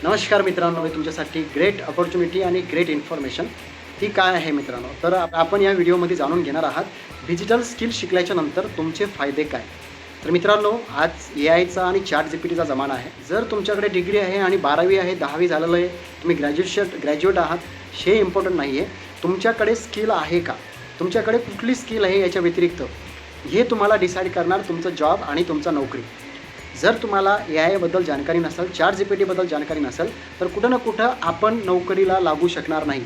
नमस्कार मित्रांनो, मी तुमच्यासाठी ग्रेट अपॉर्च्युनिटी आणि ग्रेट इन्फॉर्मेशन ती काय आहे मित्रांनो, तर आपण या व्हिडिओमध्ये जाणून घेणार आहात डिजिटल स्किल शिकल्याच्या नंतर तुमचे फायदे काय. तर मित्रांनो, आज AIचा आणि ChatGPTचा जमाना आहे. जर तुमच्याकडे डिग्री आहे आणि 12वी आहे, 10वी झालेलं आहे, तुम्ही ग्रॅज्युएट आहात, हे इम्पॉर्टंट नाही आहे. तुमच्याकडे स्किल आहे का, तुमच्याकडे कुठली स्किल आहे याच्या व्यतिरिक्त हे तुम्हाला डिसाईड करणार तुमचं जॉब आणि तुमचा नोकरी. जर तुम्हाला AIबद्दल जानकारी नसेल, ChatGPTबद्दल जानकारी नसेल, तर कुठं ना कुठं आपण नोकरीला लागू शकणार नाही,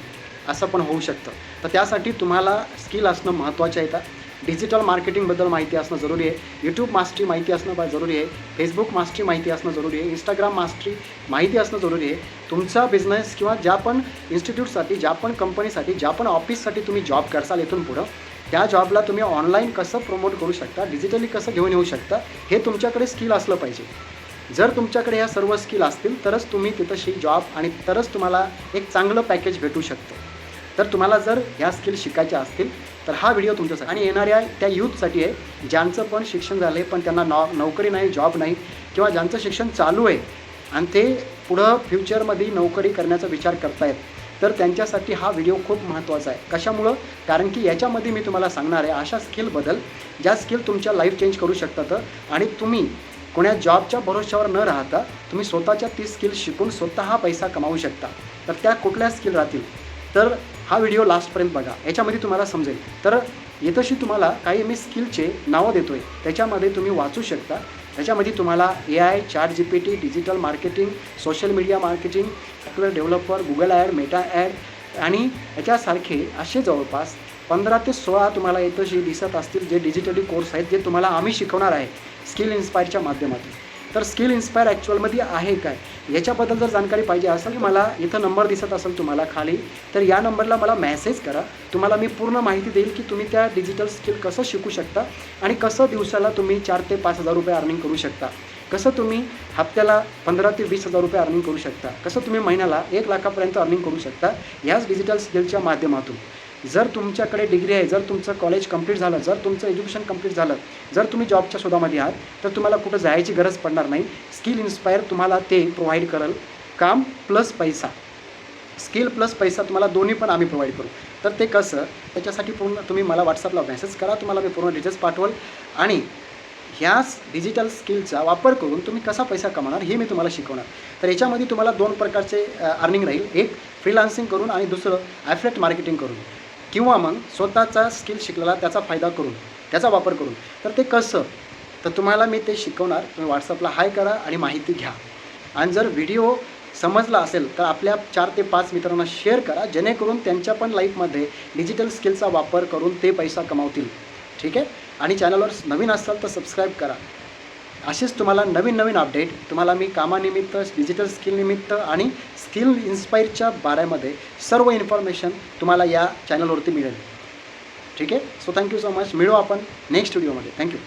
असं पण होऊ शकतं. तर त्यासाठी तुम्हाला स्किल असणं महत्त्वाचं आहे. डिजिटल मार्केटिंगबद्दल माहिती असणं जरुरी आहे, यूट्यूब मास्टरी माहिती असणं जरुरी आहे, फेसबुक मास्टरी माहिती असणं जरुरी आहे, इंस्टाग्राम मास्टरी माहिती असणं जरुरी आहे. तुमचा बिझनेस किंवा ज्या पण इन्स्टिट्यूटसाठी, ज्या पण कंपनीसाठी, ज्या पण ऑफिससाठी तुम्ही जॉब करसाल इथून पुढं, त्या जॉबला तुम्ही ऑनलाईन कसं प्रमोट करू शकता, डिजिटली कसं घेऊन येऊ शकता, हे तुमच्याकडे स्किल असलं पाहिजे. जर तुमच्याकडे ह्या सर्व स्किल असतील तरच तुम्ही तिथंशी जॉब आणि तरच तुम्हाला एक चांगलं पॅकेज भेटू शकतं. तर तुम्हाला जर ह्या स्किल शिकायच्या असतील तर हा व्हिडिओ तुमच्यासाठी आणि येणाऱ्या त्या यूथसाठी आहे, ज्यांचं पण शिक्षण झालं आहे पण त्यांना नोकरी नाही, जॉब नाही, किंवा ज्यांचं शिक्षण चालू आहे आणि ते पुढं फ्युचरमध्ये नोकरी करण्याचा विचार करतायत, तर त्यांच्यासाठी हा व्हिडिओ खूप महत्त्वाचा आहे. कशामुळं? कारण की याच्यामध्ये मी तुम्हाला सांगणार आहे अशा स्किलबद्दल ज्या स्किल तुमच्या लाईफ चेंज करू शकतात आणि तुम्ही कोण्या जॉबच्या भरोश्यावर न राहता तुम्ही स्वतःच्या ती स्किल शिकून स्वतः पैसा कमावू शकता. तर त्या कुठल्या स्किल राहतील, तर हा व्हिडिओ लास्टपर्यंत बघा, याच्यामध्ये तुम्हाला समजेल. तर येतशी तुम्हाला काही मी स्किलचे नावं देतो आहे, त्याच्यामध्ये तुम्ही वाचू शकता. त्याच्यामध्ये तुम्हाला AI, ChatGPT, digital marketing, social media marketing, software developer, Google ad, Meta ad आणि याच्यासारखे असे जवळपास 15 ते 16 तुम्हाला येतशी दिसत असतील जे डिजिटली कोर्स आहेत, जे तुम्हाला आम्ही शिकवणार आहे स्किल इन्स्पायरच्या माध्यमातून. तर स्किल इन्स्पायर ॲक्च्युअलमध्ये आहे काय, याच्याबद्दल जर जाणकारी पाहिजे असेल, मला इथं नंबर दिसत असेल तुम्हाला खाली, तर या नंबरला मला मेसेज करा. तुम्हाला मी पूर्ण माहिती देईल की तुम्ही त्या डिजिटल स्किल कसं शिकू शकता आणि कसं दिवसाला तुम्ही 4 ते 5 हजार रुपये अर्निंग करू शकता, कसं तुम्ही हप्त्याला 15 ते 20 हजार रुपये अर्निंग करू शकता, कसं तुम्ही महिन्याला 1 लाखापर्यंत अर्निंग करू शकता ह्याच डिजिटल स्किलच्या माध्यमातून. जर तुमच्याकडे डिग्री आहे, जर तुमचं कॉलेज कंप्लीट झालं, जर तुमचं एज्युकेशन कंप्लीट झालं, जर तुम्ही जॉबच्या शोधामध्ये आहात, तर तुम्हाला कुठं जायची गरज पडणार नाही. स्किल इन्स्पायर तुम्हाला ते प्रोव्हाइड करेल. काम प्लस पैसा, स्किल प्लस पैसा तुम्हाला दोन्ही पण आम्ही प्रोव्हाइड करू. तर ते कसं, त्याच्यासाठी पूर्ण तुम्ही मला व्हॉट्सअपला मेसेज करा, तुम्हाला मी पूर्ण डिटेल्स पाठवल आणि ह्याच डिजिटल स्किलचा वापर करून तुम्ही कसा पैसा कमावणार हे मी तुम्हाला शिकवणार. तर याच्यामध्ये तुम्हाला 2 प्रकारचे अर्निंग राहील, एक फ्रीलान्सिंग करून आणि दुसरं ॲफिलिएट मार्केटिंग करून, किंवा मग स्वतःचा स्किल शिकलेला त्याचा फायदा करून, त्याचा वापर करून. तर ते कसं, तर तुम्हाला मी ते शिकवणार. तुम्ही व्हॉट्सअपला हाय करा आणि माहिती घ्या. आणि जर व्हिडिओ समजला असेल तर आपल्या 4 ते 5 मित्रांना शेअर करा, जेणेकरून त्यांच्या पण लाईफमध्ये डिजिटल स्किलचा वापर करून ते पैसा कमावतील. ठीक आहे. आणि चॅनलवर नवीन असाल तर सबस्क्राईब करा. असेच तुम्हाला नवीन अपडेट तुम्हाला मी कामानिमित्त, डिजिटल स्किलनिमित्त आणि स्किल इन्स्पायरच्या बाऱ्यामध्ये सर्व इन्फॉर्मेशन तुम्हाला या चॅनलवरती मिळेल. ठीक आहे. So thank you so much. मिळू आपण नेक्स्ट व्हिडिओमध्ये. थँक्यू.